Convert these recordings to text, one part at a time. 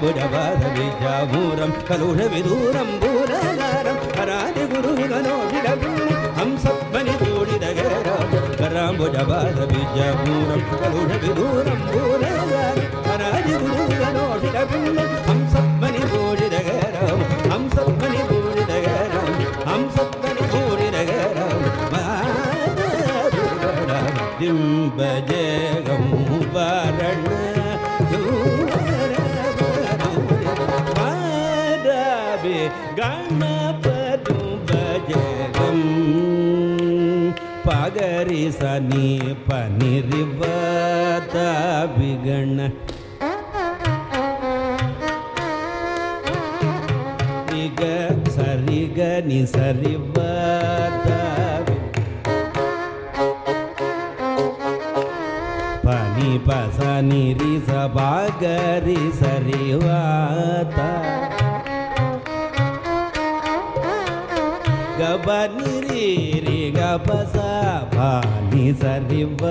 కరాంబుజపాద విద్యామూరం కలుష విదూరం భూరగారం హరాది గురుగణోషిడభిన్న హంసత్వని తోడిదగరం కరాంబుజపాద విద్యామూరం కలుష విదూరం భూరగారం హరాది గురుగణోషిడభిన్న హంసత్వని తోడిదగరం హంసత్వని తోడిదగరం హంసత్వని తోడిదగరం దింబజగం వరణ గణపతు భజగం పగరి సని పనిరివత విగణ ఇగ సరిగ ని సరివత పని పసని రి సగరి సరివత గబని రి రి గబస పాని సరివ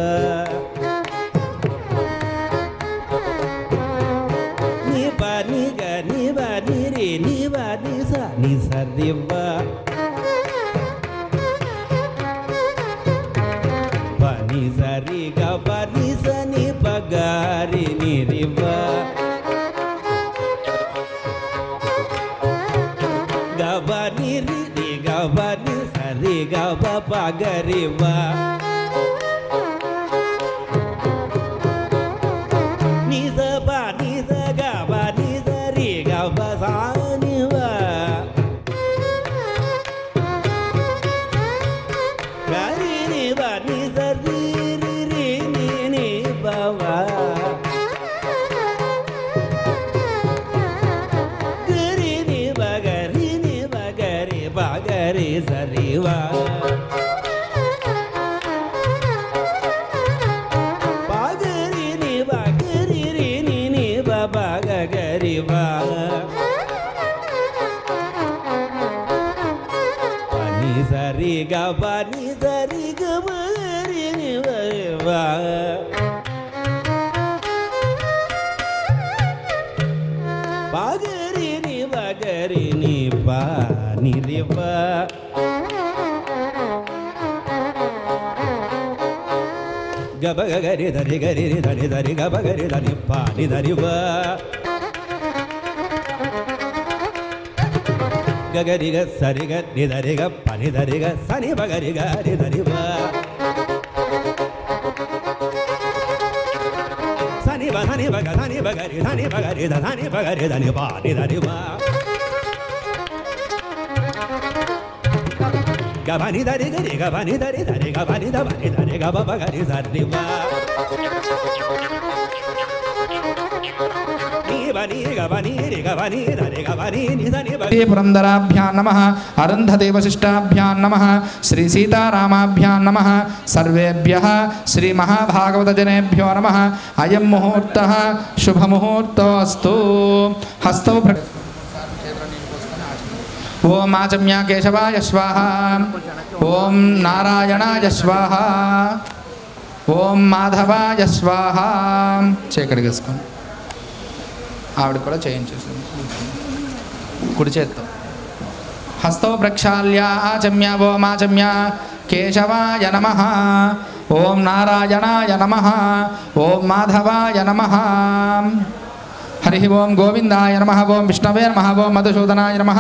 ని పని గ ని బని రి ని బని స ని సరివ పని సరి గబని స ని పగరి ని రివ గబని రి గబని సరి గబ పగరివ నిజ బని స గబని సరి గబ సానివ గరి ని బని సరి రి రి ని ని బవ గరి ని బగరి ని బగరి బగరి సరివా బగరి ని బగరి రి ని ని బగరివా పని సరి గబని సరి గబరి ని బగరివా బగరి ని పా ని రివ గబ గరి ధరి గరి ధరి ధరి గబ గరి ధని పా ని ధరివ గగరి గ సరి గ ని ధరి గ పని ధరి గ సని బగరి గరి ధరివ సని బ ధని బగ ధని బగరి ధని బగరి ధని బగరి ధని పా ని ధరివ గబని ధరి గరి గబని ధరి ధరి గబని ధని ధరి గబ బగరి సరివ ని బని గబని రి గబని ధరి గబని ని ధని బ పురందరాభ్యాం నమః అరుంధతి వశిష్టాభ్యాం నమః శ్రీ సీతారామాభ్యాం నమః సర్వేభ్యః శ్రీ మహాభాగవత జనేభ్యో నమః అయం ముహూర్తః శుభముహూర్తోస్తు హస్తౌ ఓం ఆచమ్య కేశవాయ స్వాహా ఓం నారాయణాయ స్వాహా ఓం మాధవాయ స్వాహా చేకడిగేసుకోండి ఆవిడ కూడా చేయించేసింది కుడి చేత్తో హస్తౌ ప్రక్షాళ్య ఆచమ్య ఓం ఆచమ్య కేశవాయ నమః ఓం నారాయణాయ నమః ఓం మాధవాయ నమః హరి ఓం గోవిందాయ నమః ఓం విష్ణవే నమః ఓం మధుసూదనాయ నమః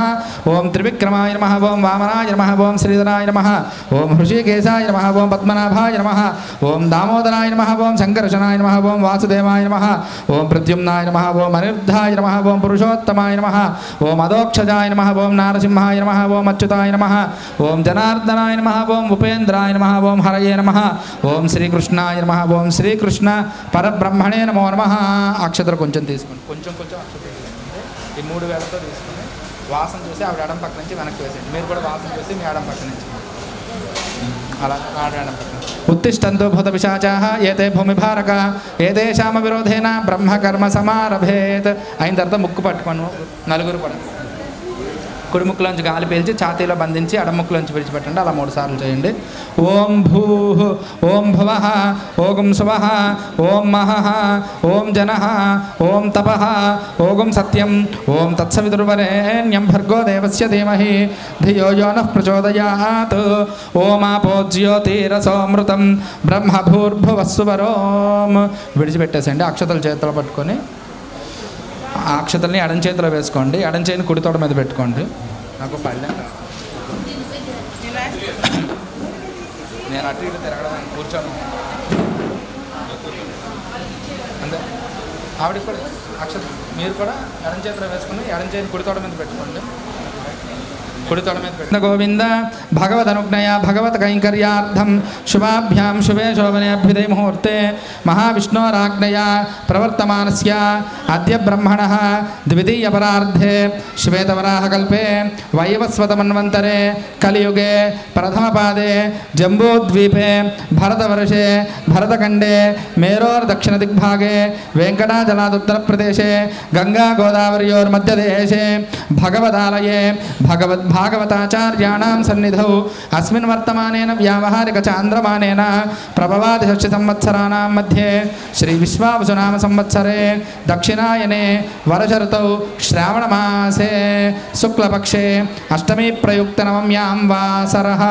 ఓం త్రివిక్రమాయ నమః ఓం వామనాయ నమః ఓం శ్రీధరాయ నమః ఓం హృషికేశాయ నమః ఓం పద్మనాభాయ నమః ఓం దామోదరాయ నమః ఓం సంకర్షణాయ నమః ఓం వాసుదేవాయ నమః ఓం ప్రద్యుమ్నాయ నమః ఓం అనిరుద్ధాయ నమః ఓం పురుషోత్తమాయ నమః ఓం అదోక్షజాయ నమః ఓం నారసింహాయ నమః ఓం అచ్యుతాయ నమః ఓం జనార్దనాయ నమః ఓం ఉపేంద్రాయ నమః ఓం హరయే నమః ఓం శ్రీకృష్ణాయ నమః ఓం శ్రీకృష్ణ పరబ్రహ్మణే నమో నమః అక్షతలు కొంచెం తీసుకోండి కొంచెం అక్షతలు తీసుకుంటే ఈ 3 వేలతో తీసుకుని వాసన చూసి ఆవిడ ఎడం పక్క నుంచి వెనక్కి వేసేయండి మీరు కూడా వాసన చూసి మీ ఎడం పక్క నుంచి అలా ఆవిడ ఎడం పక్క ఉత్తిష్టంతు భూత పిశాచాః ఏతే భూమిభారక ఏతేషామ విరోధేన బ్రహ్మకర్మ సమారభేత్ అయిన తర్వాత ముక్కు పట్టుకోను నలుగురు పడ కుడి ముక్కులోంచి గాలి పీల్చి ఛాతీలో బంధించి ఎడముక్కులోంచి విడిచిపెట్టండి. అలా 3 సార్లు చేయండి. ఓం భూ ఓం భువః ఓం శువః ఓం మహః ఓం జనః ఓం తపః ఓం సత్యం ఓం తత్సవితుర్వరేణ్యం భర్గో దేవస్య ధీమహి ధియో యో నః ప్రచోదయాత్. ఓం ఆపో జ్యోతిరసోమృతం బ్రహ్మ భూర్భువస్సువరోం. విడిచిపెట్టేసండి. అక్షతలు చేతిలో పట్టుకొని ఆ అక్షతల్ని ఎడం చేతిలో వేసుకోండి. ఎడం చేతిని కుడి తోడ మీద పెట్టుకోండి. నాకు పళ్ళెం నేను అటు ఇటు తిరగడం కూర్చోను. అంతే. ఆవిడకి కూడా అక్షత మీరు కూడా ఎడం చేతిలో వేసుకుని ఎడం చేతిని కుడి తోడ మీద పెట్టుకోండి. కుడి తోడ మీద పెట్టిన గోవింద భగవదనుజ్ఞయ భగవత్ కైంకర్యార్థం శుభాభ్యాం శుభే శోభనే అభ్యుదయ ముహూర్తే మహావిష్ణోరాజ్ఞయ ప్రవర్తమానస్య అద్య బ్రహ్మణః ద్వితీయ పరార్ధే శ్వేతవరాహకల్పే వైవస్వతమన్వంతరే కలియుగే ప్రథమపాదే జంబూద్వీపే భరతవర్షే భరతఖండే మేరోర్దక్షిణదిగ్భాగే వెంకటాచలాదుత్తరప్రదేశే గంగా గోదావరియోర్మధ్యదేశే భగవదాలయే భాగవతాచార్యాణాం సన్నిధౌ అస్మిన్ వర్తమానేన వ్యావహారిక చాంద్రమానేన ప్రభవాది షష్ఠ సంవత్సరాణాం మధ్యే శ్రీ విశ్వావసునామ సంవత్సరే దక్షిణాయనే వర్షఋతౌ శ్రావణమాసే శుక్లపక్షే అష్టమీ ప్రయుక్త నవమ్యాం వాసరః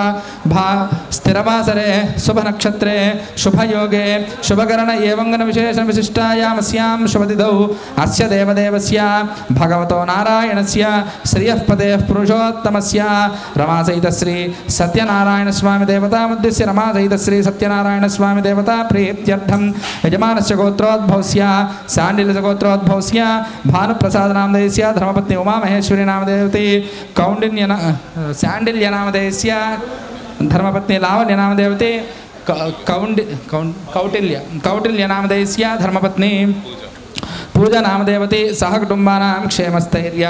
స్థిరవాసరే శుభనక్షత్రే శుభయోగే శుభకరణ ఏవంగన విశేషణ విశిష్టాయామస్యాం శుభతిథౌ అస్య దేవదేవస్య భగవతో నారాయణస్య శ్రియఃపదేః పురుషోత్తమస్య రమాసహిత శ్రీ సత్యనారాయణ స్వామి దేవతా మధ్యస్య రమాసహిత శ్రీ సత్యనారాయణ స్వామి దేవతా ప్రీత్యర్థం యజమానస్య గోత్రోద్భవస్య శాండిల్య గోత్రోద్భవస్య భానుప్రసాద నామధేయస్య ధర్మపత్ని ఉమామహేశ్వరి నామదేవతి శాండిల్య నామధేయస్య ధర్మపత్ని లావణ్య నామదేవతి కౌటిల్య నామధేయస్య ధర్మపత్ని పూజా నామదేవతి సహ కుటుంబానాం క్షేమస్థైర్య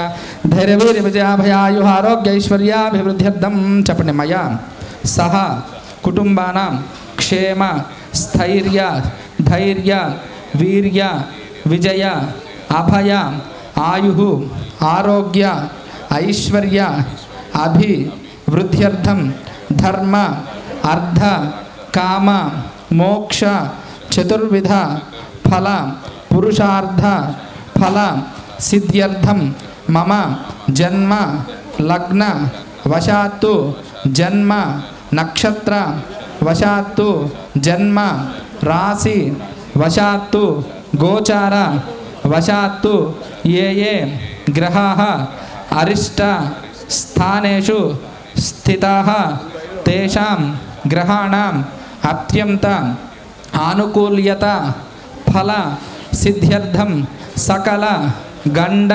ధైర్యవీర్య విజయాభయాయు ఆరోగ్యైశ్వర్యాభివృద్ధ్యర్థం చెప్పండి. మయా సహ కుటుంబానాం క్షేమ స్థైర్య ధైర్య వీర్య విజయ అభయ ఆయు ఆరోగ్య ఐశ్వర్య అభివృద్ధ్యర్థం ధర్మ అర్థ కామ మోక్ష చతుర్విధ ఫల పురుషార్థ ఫల సిద్ధ్యర్థం మమ జన్మ లగ్న వశాత్తు జన్మ నక్షత్ర వశాత్తు జన్మ రాశి వశాత్తు గోచార వశాత్తు ఏ గ్రహాः అరిష్ట స్థానేషు స్థితాः తేషాం గ్రహాణాం అత్యంత ఆనుకూల్యత ఫల సిద్ధ్యర్థం సకల గండ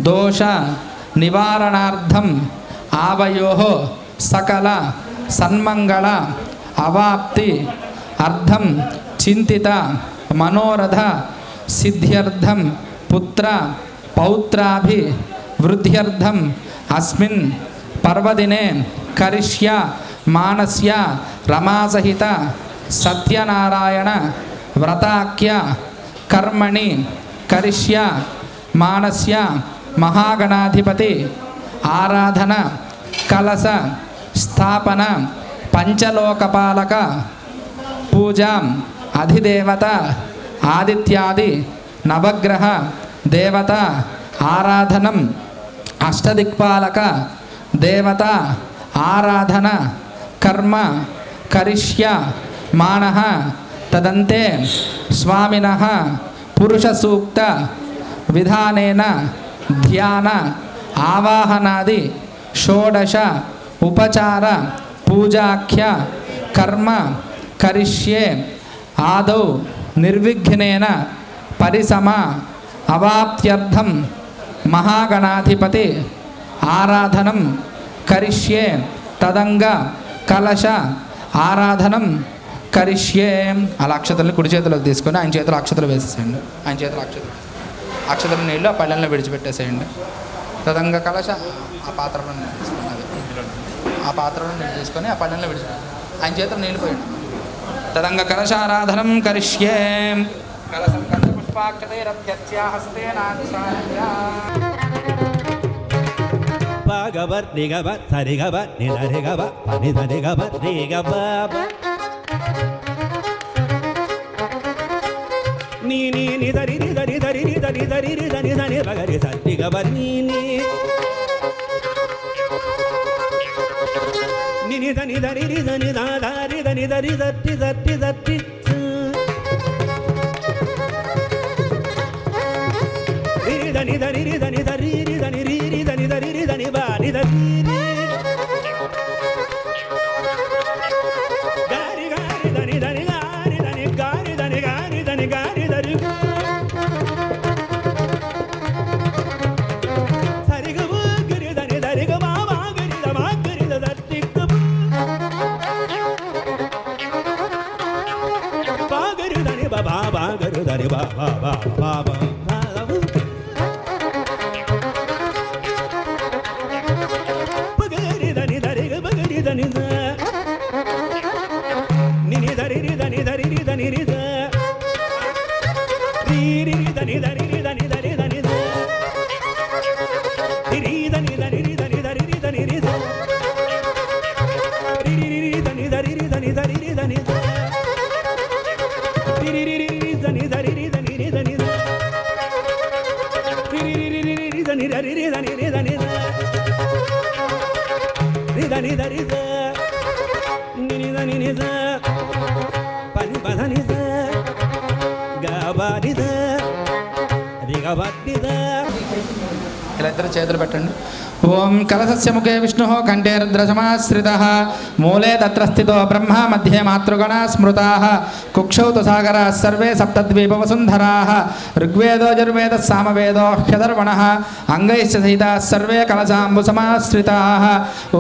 దోష నివారణార్థం ఆవయోః సకల సన్మంగళ అవాప్తి అర్థం చింతిత మనోరథ సిద్ధ్యర్థం పుత్ర పౌత్రాభి వృద్ధ్యర్థం అస్మిన్ పర్వదినే కరిష్య మానస్య రమాసహిత సత్యనారాయణ వ్రతాఖ్య కర్మణి కరిష్య మానస్య మహాగణాధిపతి ఆరాధన కలశ స్థాపన పంచలోకపాలక పూజాం అధిదేవత ఆదిత్యాది నవగ్రహ దేవత ఆరాధనం అష్టదిక్పాలక దేవత ఆరాధన కర్మ కరిష్య మానః తదంతే స్వామినః పురుష సూక్త విధానేన ధ్యాన ఆవాహనాది షోడశ ఉపచార పూజాఖ్య కర్మ కరిష్యే ఆదౌ నిర్విఘ్నేన పరిసమ అవాప్త్యర్థం మహాగణాధిపతి ఆరాధనం కరిష్యే తదంగ కలశ ఆరాధనం కరిష్యే. అలా అక్షతలను కుడి చేతిలోకి తీసుకొని ఆయన చేతిలో అక్షతలు వేసేసేయండి. ఆయన చేతిలో అక్షతల నీళ్ళు ఆ పళ్ళెంలో విడిచిపెట్టేసేయండి. తదంగ కలశ ఆ పాత్రలో ఆ పాత్రలో నీళ్ళు తీసుకొని ఆ పళ్ళెంలో విడిచిపెట్టండి. ఆయన చేతిలో నీళ్ళు పోయండి. తదంగ కలశారాధనం కరిష్యే. కలశం కంఠపుష్పాక్షతైరభ్యర్చ్య హస్తేనాక్షాయ పాగబర్ నిగబ సరిగబ నిదరిగబ నిదరిగబ రిగబ నీ నీ నిదరి నిదరి దరి నిదరి దరి నిదని దని బగరి సరిగబ నీ నీ నిని దని దరి నిదని దారి దని దరి దట్టి దట్టి దట్టి దని దని దని దరి దని రి దని దరి దని బా ని దరి గారి గారి దని దని గారి దని గారి దని గారి దని గారి దరి సరిగ గరి దని దరిగ మా మా గరి ద మా గరి ద దట్టి బా గరి దని బా బా గరి దని బా బా బా బా ఇలా ఇద్దరు చేతులు పెట్టండి. ఓం కలశస్య ముఖే విష్ణు కంఠే రుద్రసమాశ్రితః మూలే తత్ర స్థితో బ్రహ్మ మధ్యే మాతృగణా స్మృతాః కుక్షౌ తు సాగరాः సర్వే సప్తద్వీపవసుంధరాः ఋగ్వేదో యజుర్వేద సామవేదో హ్యధర్వణः అంగైశ్చ సహితాः సర్వే కలశాంబుసమాశ్రితాः.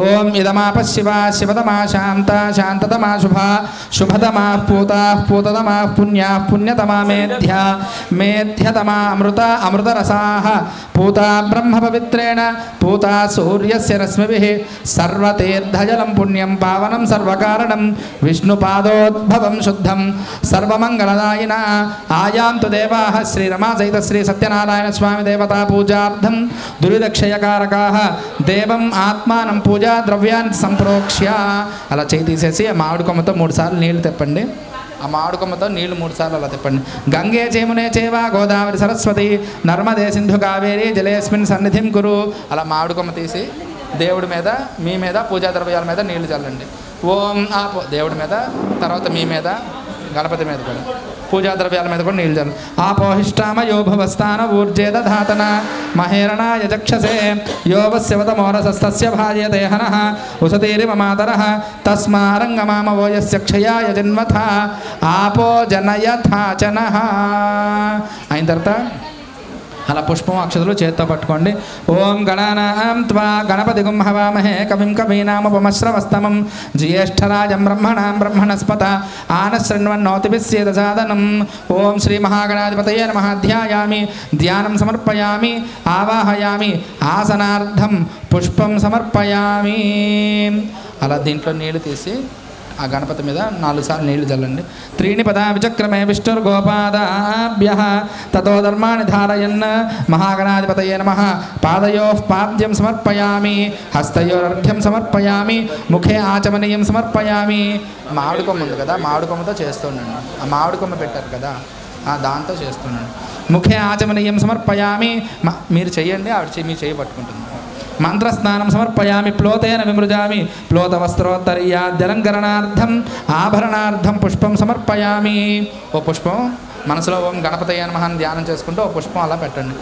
ఓం ఇదమాప శివా శివతమా శాంత శాంతతమా శుభా శుభతమా పూతా పూతతమా పుణ్యా పుణ్యతమా మేధ్యా మేధ్యతమా అమృత అమృతరసాः పూతా బ్రహ్మ పవిత్రేణ పూతా సూర్యస్య రశ్మిభిః సర్వతీర్థజలం పుణ్యం పావనం సర్వకారణం విష్ణుపాదోద్భవం శుద్ధం సర్వమంగళదాయిన ఆయాంతు దేవాః శ్రీరమా సహిత శ్రీ సత్యనారాయణ స్వామి దేవతా పూజార్థం దురిదక్షయకారకాః దేవం ఆత్మానం పూజా ద్రవ్యాన్ని సంప్రోక్ష్య. అలా చేయి తీసేసి మామిడి కొమ్మతో 3 సార్లు నీళ్లు తెప్పండి. ఆ మామిడి కొమ్మతో నీళ్లు 3 సార్లు అలా తిప్పండి. గంగే చేమునే చేవా గోదావరి సరస్వతి నర్మదే సింధు కావేరి జలేస్మిన్ సన్నిధిం కురు. అలా మామిడి కొమ్మ తీసి దేవుడి మీద మీ మీద పూజా ద్రవ్యాల మీద నీళ్లు చల్లండి. ఓం ఆపో దేవుడి మీద, తర్వాత మీ మీద, గణపతి మీద కూడా పూజా ద్రవ్యాల మీద కూడా నీళ్ళు చల్లు. ఆపోహిష్టామ యోభవస్థాన ఊర్జే దధాతన మహేరణా యజక్షసే యోవస్యవతమోరసస్తస్య భార్యదేహనః ఉసతీరిమ మాతరః తస్మారంగమామవో యస్య క్షయాయ జన్మథ ఆపో జనయథాచనః. అయిన తర్వాత అలా పుష్పం అక్షతలు చేత్తో పట్టుకోండి. ఓం గణానాం త్వా గణపతిగుం హవామహే కవిం కవీనాముపమశ్రవస్తమం జ్యేష్ఠరాజం బ్రహ్మణాం బ్రహ్మణస్పత ఆనశృణ్వన్నోతిభిస్సేద సాదనం. ఓం శ్రీ మహాగణాధిపతయే నమః. ధ్యాయామి ధ్యానం సమర్పయామి ఆవాహయామి ఆసనార్థం పుష్పం సమర్పయామి. అలా దీంట్లో నీళ్లు తీసి ఆ గణపతి మీద 4 సార్లు నీళ్లు చల్లండి. త్రీణి పదా విచక్రమే విష్ణుర్గోపాదాభ్యః తతో ధర్మాణి ధారయన్ మహాగణాధిపతయే నమః. పాదయోః పాద్యం సమర్పయామి హస్తయోరర్ఘ్యం సమర్పయామి ముఖే ఆచమనీయం సమర్పయామి. మామిడి కొమ్మ ఉంది కదా, మామిడి కొమ్మతో చేస్తుండండి. ఆ మామిడి కొమ్మ పెట్టారు కదా, దాంతో చేస్తుండండి. ముఖే ఆచమనీయం సమర్పయామి. మీరు చెయ్యండి, ఆవిడ మీ చేయి పట్టుకుంటుంది. మంత్రస్నానం సమర్పయామి ప్లోతేన విమృజామి ప్లోత వస్త్రోత్తరీయాద్యలంకరణార్థం ఆభరణార్థం పుష్పం సమర్పయామి. ఓ పుష్పం మనసులో ఓం గణపతయ్య నమః అని ధ్యానం చేసుకుంటూ ఓ పుష్పం అలా పెట్టండి.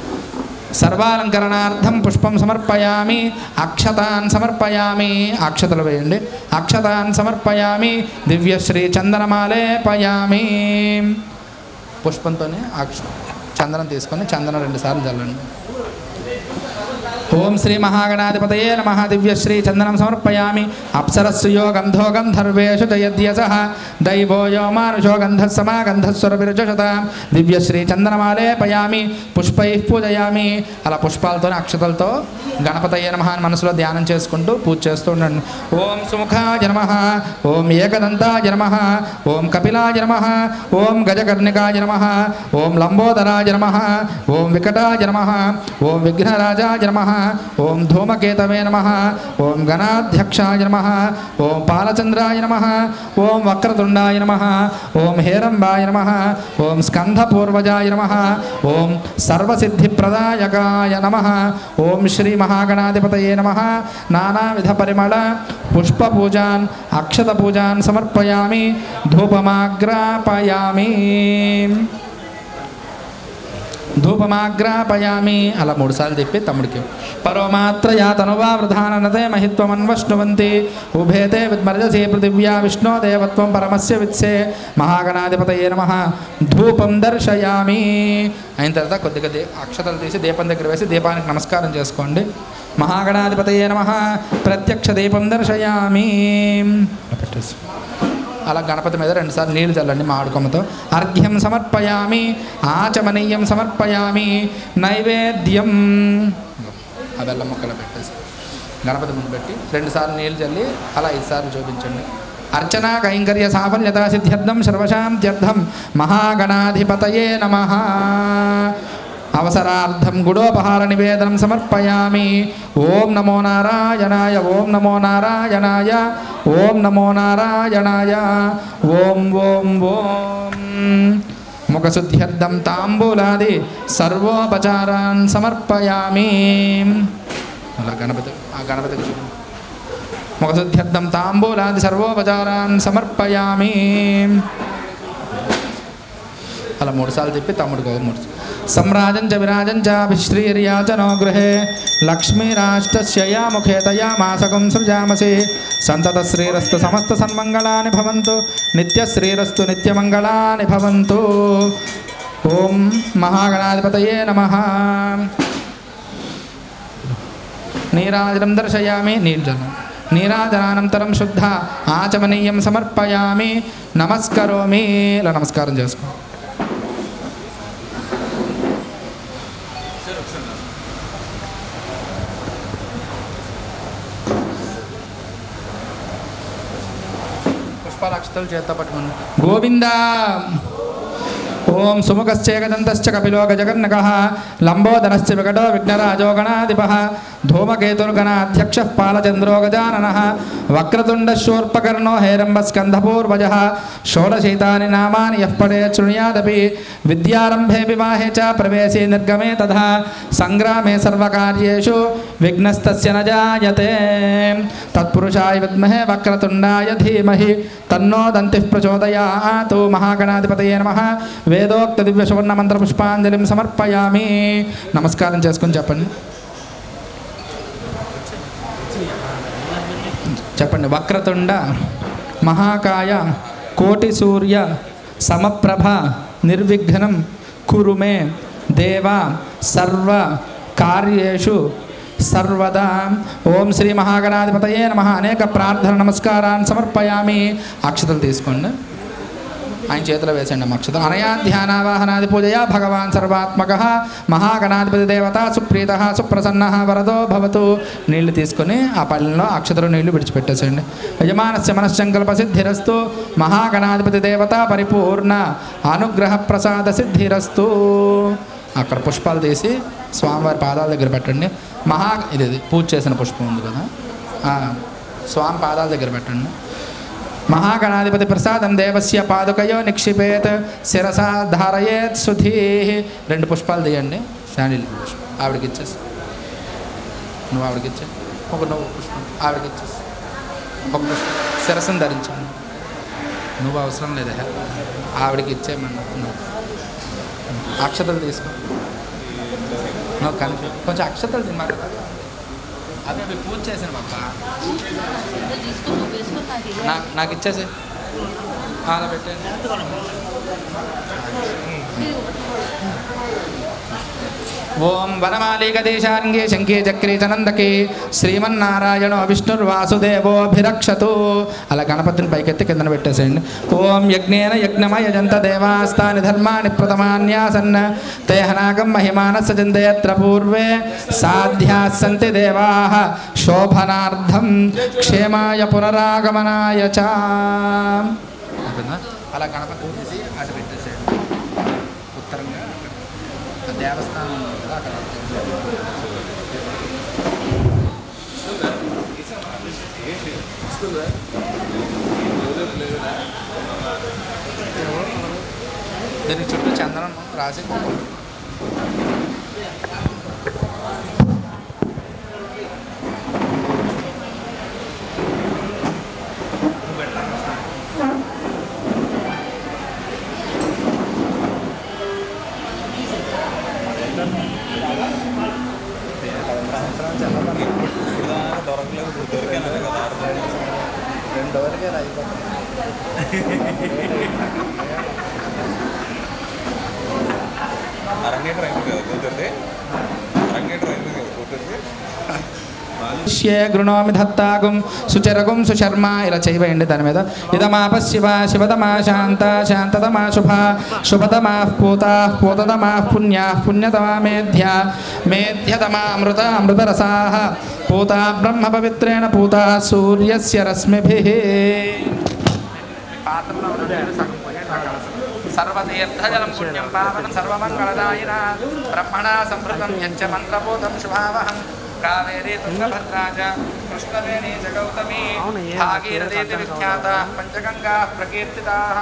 సర్వాలంకరణార్థం పుష్పం సమర్పయామి. అక్షతాన్ సమర్పయామి. అక్షతలు వేయండి. అక్షతాన్ సమర్పయామి. దివ్యశ్రీ చందనమాలేపయామి. పుష్పంతోనే చందనం తీసుకొని చందనం 2 సార్లు చల్లండి. ఓం శ్రీ మహాగణాధిపతయే నమః. దివ్యశ్రీ చందనం సమర్పయామి. అప్సరస్సు యో గంధో గంధర్వేషు జయద్యసః దైవో యో మానుషో గంధః సమాగంధస్వరవిరజషత. దివ్యశ్రీ చందనమాలేపయామి పుష్పైః పూజయామి. అలా పుష్పాలతోనే అక్షతలతో గణపతయ్య నమః అని మనసులో ధ్యానం చేసుకుంటూ పూజ చేస్తూ ఉండండి. ఓం సుముఖాయ నమః. ఓం ఏకదంతాయ నమః. ఓం కపిలాయ నమః. ఓం గజకర్ణికాయ నమః. ఓం లంబోదరాయ నమః. ఓం వికటాయ నమః. ఓం విఘ్నరాజాయ నమః. ఓం ధూమకేతవే నమః ఓం గణాధ్యక్షాయ నమః ఓం పాలచంద్రాయ నమః ఓం వక్రతుండాయ నమః ఓం హేరంబాయ నమః ఓం స్కంధపూర్వజాయ నమః ఓం సర్వసిద్ధిప్రదాయకాయ నమః ఓం శ్రీ మహాగణాధిపతయే నమః నానావిధ పరిమళ పుష్పపూజాన్ అక్షతపూజాన్ సమర్పయామి ధూపమాగ్రాపయామి ధూపమాగ్రాపయామి అలా 3 సార్లు చెప్పి తమ్ముడికి పరోమాత్రయా తనువా వృధాననతే మహిత్వమన్వష్ణువంతి ఉభేతే విద్మర్జసే పృథివ్యా విష్ణో దేవత్వం పరమస్య విత్సే మహాగణాధిపతయే నమః ధూపం దర్శయామి. అయిన తర్వాత కొద్దిగా అక్షతలు తీసి దీపం దగ్గర వేసి దీపానికి నమస్కారం చేసుకోండి. మహాగణాధిపతయే నమః ప్రత్యక్ష దీపం దర్శయామి. పెట్టేసి అలా గణపతి మీద 2 సార్లు నీళ్లు చల్లండి మామిడికొమ్మతో. అర్ఘ్యం సమర్పయామి ఆచమనీయం సమర్పయామి నైవేద్యం ఆ బెల్లం మొక్కలు పెట్టేసి గణపతి ముందు పెట్టి 2 సార్లు నీళ్లు చల్లి అలా 5 సార్లు చూపించండి. అర్చనా కైంకర్య సాఫల్యత సిద్ధ్యర్థం సర్వశాంత్యర్థం మహాగణాధిపతయే నమః. అవసరార్థం గుడోపహార నివేదనం సమర్పయామి. ఓం నమో నారాయణాయ ఓం నమో నారాయణాయ ఓం నమో నారాయణాయ ఓం ఓం ఓం. ముఖశుద్ధ్యర్థం తాంబూలాది సర్వోపచారాన్ సమర్పయామి. అలా గణపతి ముఖశుద్ధ్యర్థం తాంబూలాది సర్వోపచారాన్ సమర్పయామి. అలా 3 సార్లు చెప్పి తమ్ముడికి 3 సమ్రాజం చ విరాజం చ శ్రీర్యాచనో గృహే లక్ష్మీరాష్టస్యయా ముఖే తయా మాసకం సృజామసి. సంతత శ్రీరస్తు సమస్త సన్మంగళాని భవంతు నిత్యశ్రీరస్తు నిత్యమంగళాని భవంతు. ఓం మహాగణాధిపతయే నమః. నీరాజనం దర్శయామి. నీరాజనానంతరం శుద్ధ ఆచమనీయం సమర్పయామి. నమస్కరోమి. ఇలా నమస్కారం చేసుకో. పుష్పాలక్షతలు చేత పట్టుకోండి. గోవింద. ఓం సుముఖశ్చేకదంతశ్చ కపిలో గజగన్నకః లంబోదరశ్చ వికటో విఘ్నరాజో గణాధిపః ధూమకేతుర్గణాధ్యక్షः పాలచంద్రో గజాననः వక్రతుండశూర్పకర్ణో హేరంబస్కంధపూర్వజः షోడశైతాని నామాని యః పఠేత్ శృణుయాదపి విద్యారంభే వివాహే చ ప్రవేశే నిర్గమే తథా సంగ్రామే సర్వకార్యేషు విఘ్నస్తస్య న జాయతే. తత్పురుషాయ విద్మహే వక్రతుండాయ ధీమహి తన్నో దంతిః ప్రచోదయాత్. మహాగణాధిపతయే నమః. వేదోక్త దివ్య సువర్ణ మంత్ర పుష్పాంజలిం సమర్పయామి. నమస్కారం చేసుకుని చెప్పండి. చెప్పండి. వక్రతుండ మహాకాయ కోటి సూర్య సమప్రభ నిర్విఘ్నం కురు మే దేవ సర్వ కార్యేషు సర్వదా. ఓం శ్రీ మహాగణాధిపతయే నమః. అనేక ప్రార్థన నమస్కారాన్ని సమర్పయామి. అక్షతలు తీసుకోండి. ఆయన చేతిలో వేసండి అక్షతలు. అనయా ధ్యానావాహనాది పూజయా భగవాన్ సర్వాత్మకః మహాగణాధిపతి దేవత సుప్రీతః సుప్రసన్నః వరదో భవతు. నీళ్లు తీసుకొని ఆ పళ్ళెంలో అక్షతలు నీళ్లు విడిచిపెట్టేసండి. యజమానస్య మనశ్శంకల్ప సిద్ధిరస్తు. మహాగణాధిపతి దేవత పరిపూర్ణ అనుగ్రహ ప్రసాద సిద్ధిరస్తు. అక్కడ పుష్పాలు తీసి స్వామివారి పాదాల దగ్గర పెట్టండి. ఇది పూజ చేసిన పుష్పం ఉంది కదా, స్వామి పాదాల దగ్గర పెట్టండి. మహాగణాధిపతి ప్రసాదం దేవస్య పాదుకయో నిక్షిపేత్ శిరసా ధారయేత్ సుధీ. 2 పుష్పాలు తీయండి. శాండిల్ పుష్పం ఆవిడకి ఇచ్చేసి, నువ్వు ఆవిడకి ఇచ్చే నువ్వు పుష్పం ఆవిడకి ఇచ్చేసి ఒక పుష్పం శిరస్సును ధరించండి. నువ్వు అవసరం లేదా, ఆవిడకి ఇచ్చేయమన్నా. నువ్వు అక్షతలు తీసుకో. నువ్వు కనిపి కొంచెం అక్షతలు తిన్నా కదా, అవి పూజ చేసిన బాబా నాకు ఇచ్చేసి అలా పెట్టండి. ఓం వనమాలికదేశాంగే శంఖే చక్రే చనందకే శ్రీమన్నారాయణో విష్ణుర్వాసుదేవోభిరక్షతు. అలా గణపతిని పైకెత్తి కిందన పెట్టేసేయండి. ఓం యజ్ఞేన యజ్ఞమయజంత దేవాస్తాని ధర్మాని ప్రథమాన్యాసన్న తేహనాగం మహిమానస్య చింతయత్ర పూర్వే సాధ్యాస్సంతి దేవాః శోభనార్థం క్షేమాయ పునరాగమనాయ చ. అలా గణపతి తీసి అటు పెట్టేసేయండి. ఉత్తరంగా దేవస్థానం దీనికి చుట్టూ చందనం రాసి గృణోమి దత్తాగుం సుచరగుం సుశర్మ ఇలా చేయవేయండి దాని మీద ఇదమాప శివ శివతమా శాంత శాంతతమా శుభ శుభతమా పూత పూతతమా పుణ్య పుణ్యతమా మేధ్య మేధ్యతమా అమృత అమృతరసా పూత బ్రహ్మ పవిత్రేణ పూత సూర్యస్య రశ్మిభిః సర్వతీర్థజలం పుణ్యం పావనం సర్వమంగళదాయిన బ్రహ్మణా సంవృతం యచ్చ మంత్రబోధం శుభావహం కావేరీ తుంగభద్రా చ కృష్ణవేణీ చ గౌతమీ భాగీరథీతి విఖ్యాతా పంచగంగా ప్రకీర్తితాః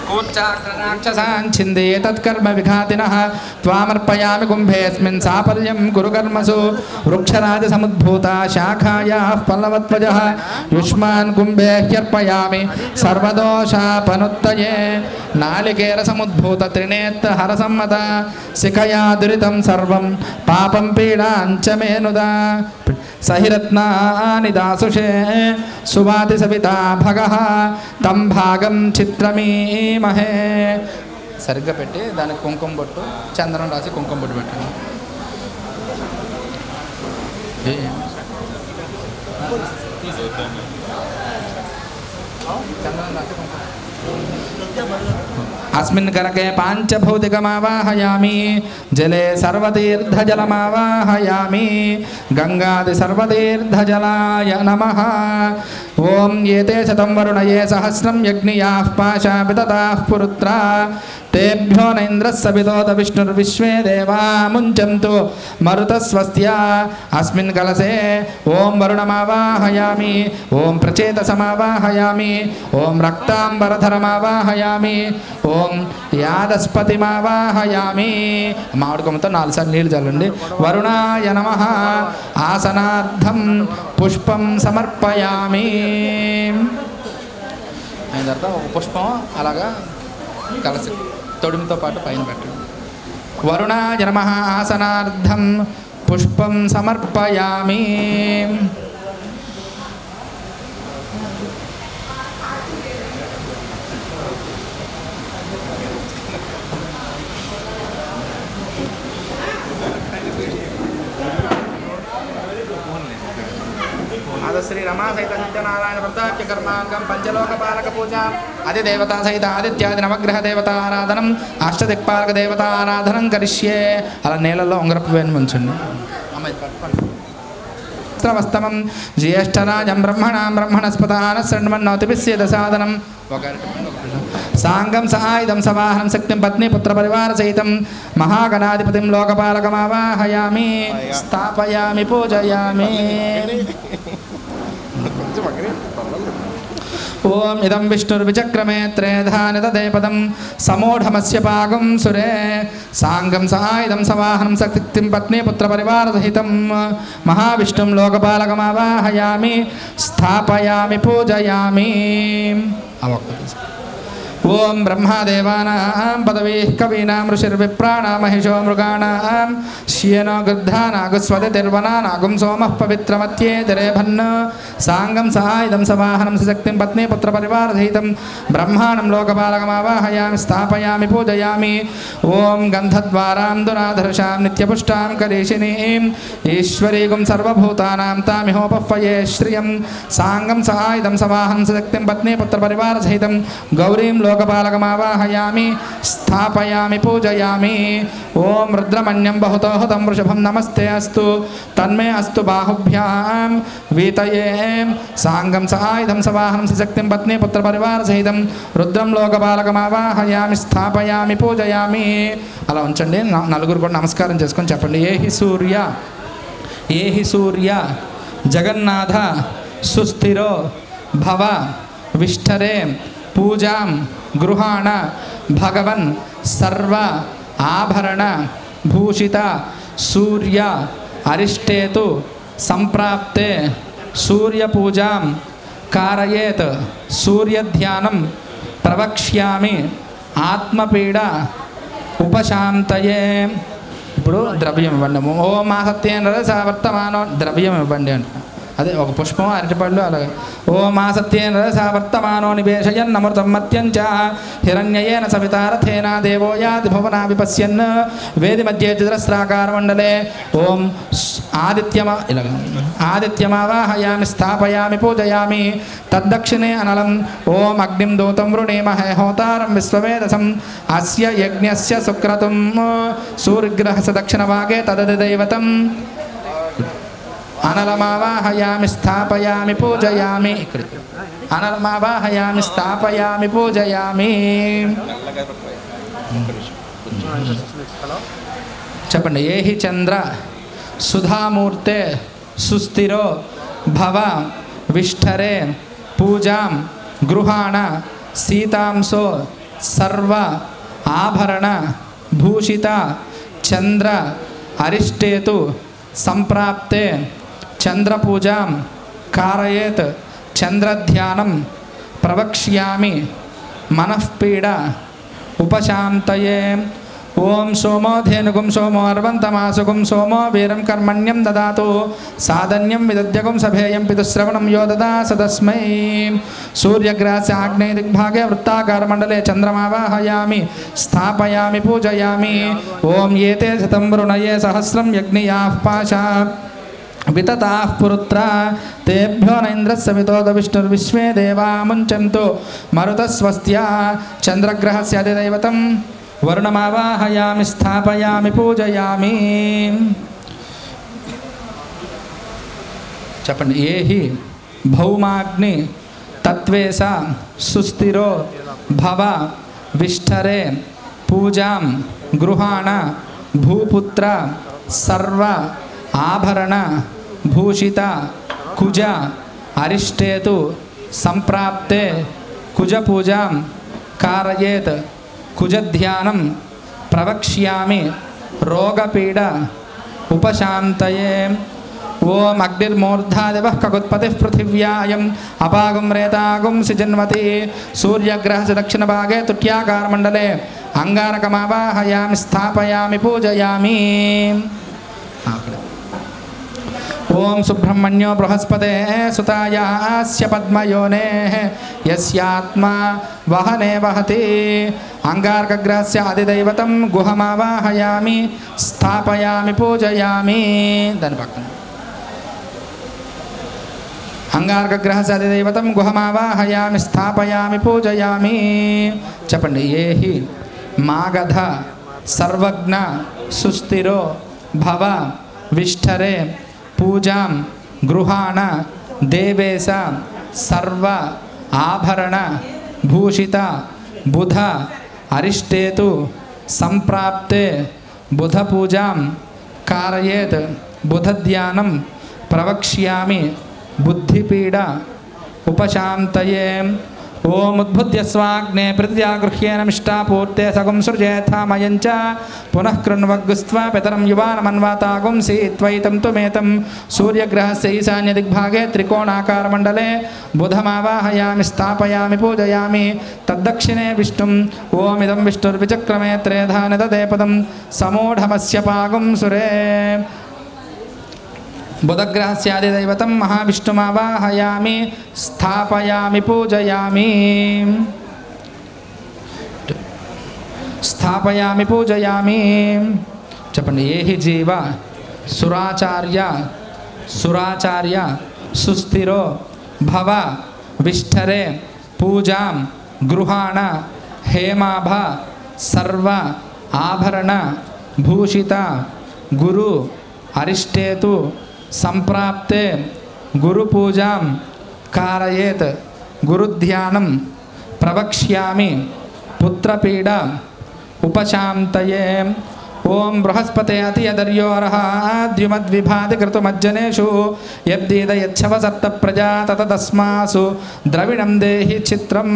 కూర్చాక్షసాంఛిందే తత్కర్మ విఘాతినః త్వామర్పయామి కుంభేऽస్మిన్ సాఫల్యం కురు కర్మసు వృక్షరాజ సముద్భూత శాఖాయాః పల్లవత్వజః యుష్మాన్ కుంభే హ్యర్పయామి సర్వదోషాపనుత్తయే నాళికేర సముద్భూత త్రినేత్త హరసమ్మత శిఖయా దురితం సర్వం పాపం పీడాంచ మేనుదా సహిరత్నాని దాసుషే సువాతి సవితా భగః తం భాగం చిత్రమీమహే సరిగ్గా పెట్టి దానికి కుంకుమ బొట్టు చందనం రాసి కుంకుమ బొట్టు పెట్టండి చందనం రాసి కుంకుమ अस्मिन् करके पाञ्चभौतिकमावाहयामि जले सर्वतीर्थजलमावाहयामि गंगादि सर्वतीर्थजलाय नमः ओम एते शतं वरुणये सहस्रं यज्ञियाः पाशा विदताः पुरुत्रा तेभ्यो न इन्द्रस्य विदोत विष्णुर्विश्वे देवा मुञ्चन्तु मरुतस्वस्त्या अस्मिन् कलशे ओम वरुणमावाहयामि ओम प्रचेतसमावाहयामि ओम रक्तांबरधरमावाहयामि ओम यादस्पतिमावाहयामि मावडकमतो 4 सार्లు నీళ్లు చల్లండి వరుణాయ నమః ఆసనార్థం పుష్పం సమర్పయామి అయిన తర్వాత ఒక పుష్పం అలాగా కలసి తొడిమితో పాటు పైన పెట్టండి వరుణాయ నమః ఆసనార్థం పుష్పం సమర్పయామి श्री रमा सहित सत्यनारायण वृद्धाख्य कर्मांगम पंचलोकपालक पूजा अधिदेवता सहित आदित्यादि नवग्रह देवता आराधनम अष्टदिक्पालक देवता आराधनं करिष्ये अला नेललो ఉంగరపు వేణు ఉంచండి స్తవస్తమం జ్యేష్ఠరాజం బ్రహ్మణాం బ్రహ్మణస్పతాన శృణ్వన్నోతిపిస్య దసాదనం సాంగం సహాయుధం సవాహనం శక్తిం పత్ని పుత్ర పరివార సహితం మహాగణాధిపతిం లోకపాలకమావాహయామి స్థాపయామి పూజయామి ओम इदं विष्णुर्विचक्रमे त्रेधानि तदेपदं समूढमस्य पागं सुरे सांगं सहायुधं सवाहनं शक्तिं पत्नी पुत्र परिवार सहितं महाविष्णुं लोकपालकमावाहयामि स्थापयामि पूजयामि ओम ब्रह्मादेवानां पदवीः कवीनां ऋषिर्विप्राणां महिषो मृगाणां श्येनो गृध्रानागुस्वतिर्वनानागुं सोमः पवित्रमत्ये दिरेभन्न सांगं सहायुधं सवाहनं सशक्तिं पत्नी पुत्र परिवार सहितं ब्रह्माणं लोकपालकमावाहयामि स्थापयामि पूजयामि ओम गन्धद्वारां दुराधर्षां नित्यपुष्टां करीशिनीं ईश्वरीगुं सर्वभूतानां तामिहोपह्वये श्रियं सांगं सहायुधं सवाहनं सशक्तिं पत्नी पुत्र परिवार सहितं गौरीं लोकपालकमावाहयामि स्थापयामि पूजयामि ओम रुद्रमन्यं बहुतोहतं वृषभं नमस्ते अस्तु तन्मे अस्तु बाहुभ्यां वीतये सांगं सहायुधं सवाहनं सशक्तिं पत्नी पुत्र परिवार सहितं रुद्रं लोकपालकमावाहयामि स्थापयामि पूजयामि అలా ఉంచండి నలుగురు కూడా నమస్కారం చేసుకొని చెప్పండి ఏ హి సూర్య ఏహి సూర్య జగన్నాథ సుస్థిరో భవ విష్ఠరే పూజాం గృహాణ భగవన్ సర్వ ఆభరణ భూషిత సూర్య అరిష్టేతు సంప్రాప్తే సూర్యపూజాం కారయేత్ సూర్యధ్యానం ప్రవక్ష్యామి ఆత్మపీడ ఉపశాంతయే. ఇప్పుడు ద్రవ్యం ఇవ్వండి. ఓం ఆసత్యేన వర్తమానో ద్రవ్యం ఇవ్వండి అంట. అదే ఒక పుష్పం అరటిపళ్ళు అలాగే. ఓం ఆసత్యేన వర్తమానో నివేశయన్ అమృతం మత్యంచ హిరణ్యయేన సవితారథేన దేవో యాతి భువనా విపశ్యన్ వేది మధ్యే చతురస్రాకార మండలే ఓం ఆదిత్యమావాహయామి స్థాపయామి పూజయామి తద్దక్షిణే అనలం ఓం అగ్నిం దూతం వృణీమహే హోతారం విశ్వవేదసం అస్య యజ్ఞస్య సుక్రతుం సూర్యగ్రహస్య దక్షిణభాగే తదధిదైవతం అనలమావాహయామి స్థాపయామి పూజయామి. ఇక్కడ అనలమావాహయామి స్థాపయామి పూజయామి. చెప్పండి. ఏహి చంద్ర సుధామూర్తే సుస్థిరో భవ విష్ఠరే పూజాం గృహాణ సీతాంశో సర్వ ఆభరణ భూషిత చంద్ర అరిష్టేతు సంప్రాప్తే చంద్రపూజాం కారయేత్ చంద్రధ్యానం ప్రవక్ష్యామి మనఃపీడ ఉపశాంతయే. ఓం సోమో ధేనుగుం సోమో అర్వంతమాసుగుం సోమో వీరం కర్మణ్యం దదాతు సాధన్యం విదద్యగుం సభేయం పితుశ్రవణం యో దదాస తస్మై. సూర్యగ్రహస్య ఆగ్నేయ దిగ్భాగే వృత్తాకారమండలే చంద్రమావాహయామి స్థాపయామి పూజయామి. ఓం ఏతే శతం వృణయే సహస్రం యజ్ఞియాః పాశా వితతాః పురుత్ర తేభ్యో నైంద్రస్య వితోద విష్ణుర్విశ్వే దేవా ముంచంతు మరుతస్వస్త్యా. చంద్రగ్రహస్య అధిదైవతం వరుణమావాహయామి స్థాపయామి పూజయామి. చెప్పండి. ఏహి భౌమాగ్ని తత్వేశ సుస్థిరో భవ విష్ఠరే పూజాం గృహాణ భూపుత్ర సర్వ ఆభరణ భూషిత కుజ అరిష్టేతు సంప్రాప్తే కుజపూజాం కారయేత్ కుజధ్యానం ప్రవక్ష్యామి రోగపీడ ఉపశాంతయే. ఓం అగ్నిర్మూర్ధాదివః కగుత్పతిః పృథివ్యాయం అపాగుం రేతాగుం సిజన్వతి. సూర్యగ్రహస్య దక్షిణభాగే తుట్యాకారమండలే అంగారకమావాహయామి స్థాపయామి పూజయామి. ఓం సుబ్రహ్మణ్యో బృహస్పతే సుతాయాస్య పద్మయోనేః యస్యాత్మా వహనే వహతి. అంగారకగ్రహస్య అధిదైవతం గుహమావాహయామి స్థాపయామి పూజయామి. దాని పక్కన అంగారకగ్రహస్య అధిదైవతం గుహమావాహయామి స్థాపయామి పూజయామి. చెప్పండి. ఏహి మాగధ సర్వజ్ఞ సుస్థిరో భవ విష్ఠరే పూజాం గృహాణ దేవేశ సర్వ ఆభరణ భూషిత బుధ అరిష్టేతు సంప్రాప్తే బుధ పూజాం కారయేత్ బుధధ్యానం ప్రవక్ష్యామి బుద్ధిపీడ ఉపశాంతయే. ఓం ఉద్బుద్ధ్య స్వాగ్నే ప్రతిజాగృహ్యేన మిష్టాపూర్తే సగుం సృజేథామయంచ పునః కృణ్వగ్స్త్వా పితరం యువానమన్వాతాగుంసి త్వయితం తుమేతం. సూర్యగ్రహస్య ఈశాన్య దిగ్భాగే త్రికోణాకారమండలే బుధమావాహయామి స్థాపయామి పూజయామి. తద్దక్షిణే విష్ణుం ఓమిదం విష్ణుర్విచక్రమే త్రేధా నిదదేపదం సమూఢమస్య పాగుం సురే. బుధగ్రహస్యాదిదైవతం మహావిష్ణుమావాహయామి స్థాపయామి పూజయామి. స్థాపయామి పూజయామి. చెప్పండి. ఏహి జీవ సురాచార్య సుస్థిరో భవ విష్ఠరే పూజాం గృహాణ హేమాభ సర్వ ఆభరణ భూషిత గురు అరిష్టేతు సంప్రాప్తే గురుపూజాం కారయేత్ గురుధ్యానం ప్రవక్ష్యామి పుత్రపీడ ఉపశాంతయే. ఓం బృహస్పతే అతియదర్యోర్హాద్యుమద్విభాతి కృతుమజ్జనేషు యబ్దీద యచ్చవ సప్త ప్రజా తతదస్మాసు ద్రవిణం దేహి చిత్రం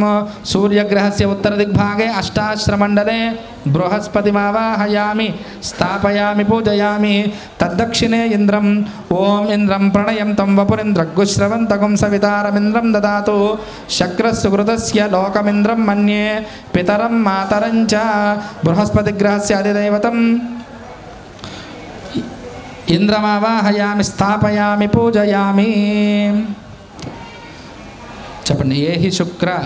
సూర్యగ్రహస్య ఉత్తరదిగ్భాగే అష్టాశ్రమండలే బృహస్పతిమావాహయామి స్థాపయామి పూజయామి తద్దక్షిణే ఇంద్రం ఓం ఇంద్రం ప్రణయం తం వపురింద్రగ్గుశ్రవంతకం సవితారమింద్రం దదాతు శక్రస్సుకృతస్య లోకమింద్రం మన్యే పితరం మాతరం చ బృహస్పతిగ్రహస్య అధిదైవతం ఇంద్రమావాహయామి స్థాపయామి పూజయామి. చెప్పండి. ఏహి శుక్ర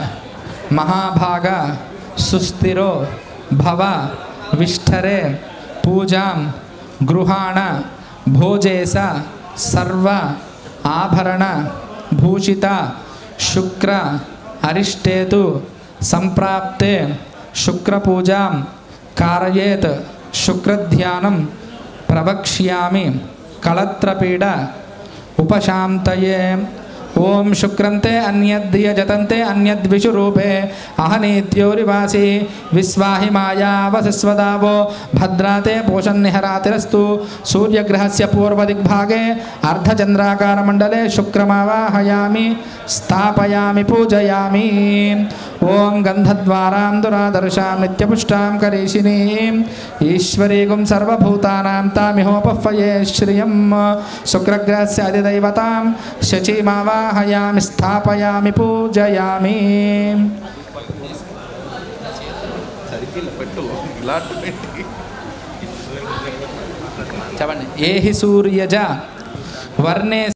మహాభాగ సుస్థిరో భవ విష్ఠరే పూజాం గృహాణ భోజేస సర్వ ఆభరణ భూషిత శుక్ర అరిష్టేతు సంప్రాప్తే శుక్రపూజాం కారయేత్ శుక్రధ్యానం ప్రవక్ష్యామి కళత్రపీడ ఉపశాంతయే. ఓం శుక్రంతే అన్యద్ధియ జతంతే అన్యద్విషురూపే అహనీత్యోరివాసి విశ్వాహి మాయావసిస్వదావో భద్రాతే పోషన్నిహరాతిరస్తు. సూర్యగ్రహస్య పూర్వదిగ్భాగే అర్ధచంద్రాకారమండలే శుక్రమావాహయామి స్థాపయామి పూజయామి. ఓం గంధద్వారాం దురాదర్శాం నిత్యపుష్టాం కరీషిణీం ఈశ్వరీగుం సర్వభూతానాం తామిహోపహ్వయే శ్రియం. శుక్రగ్రహస్య అధిదైవతాం శచీమావాహయామి స్థాపయామి పూజయామి. చెప్పండి. ఏహి సూర్యజ వర్ణే